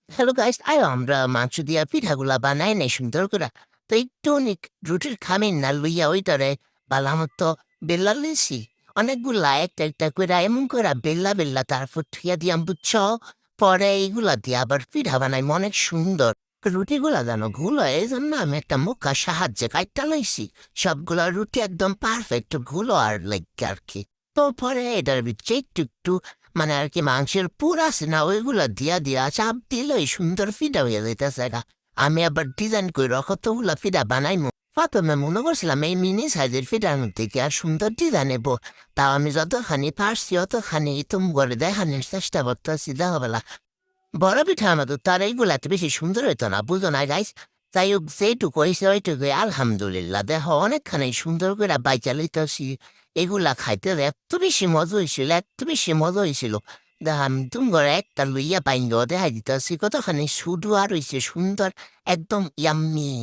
Hello guys, আমরা মাংস দিয়া পিঠাগুলা বানাই নাই সুন্দর করে। তো একটু অনেক রুটির খামিন না লইয়া ওইটারে বালামতো বেল্লা লইছি। অনেকগুলা একটা একটা করে এমন করে বেল্লা বেল্লা তারপর থুইয়া দিয়াম বুঝছ। পরে এইগুলা দিয়ে আবার পিঠা বানাই অনেক সুন্দর। রুটিগুলা জানো ঘুল হয়, এই জন্য আমি একটা মুখা সাহায্যে কাইটটা লইছি। সবগুলা রুটি একদম পারফেক্ট ঘুলো আর আর কি। তো পরে এটার ভিতরে একটু একটু মানে আর কি মাংসের পুর আছে না, ওইগুলা দিয়া দিয়া চাপ দিলেই সুন্দর ফিডা হয়ে যাইতেছে গা। আমি আবার ডিজাইন করে কতগুলা ফিডা বানাইমু। প্রথমে মনে করছিলাম এই মিনি সাইজের ফিডার মধ্যে কি আর সুন্দর ডিজাইন নেবো। তাও আমি যতখানি পারছি অতখানি তুমি করে দেখানোর চেষ্টা করতেছি। দেখা বেলা বড় পিঠা আমাদের তার এইগুলা এত বেশি সুন্দর হইতো না, বুঝো না গাইস। তাই হোক যেটুকু হয়েছে ওইটুকু আলহামদুলিল্লাহ। দেখো অনেকখানি সুন্দর করে বাইচা লইতেছি। এগুলা খাইতে এত বেশি মজা হয়েছিল, এত বেশি মজা হয়েছিল। দেখাম তুমি করে একটা লইয়া বাইঙ্গ দেখাই দিতেছি কতখানি শুধু আর হয়েছে সুন্দর, একদম ইয়াম্মি।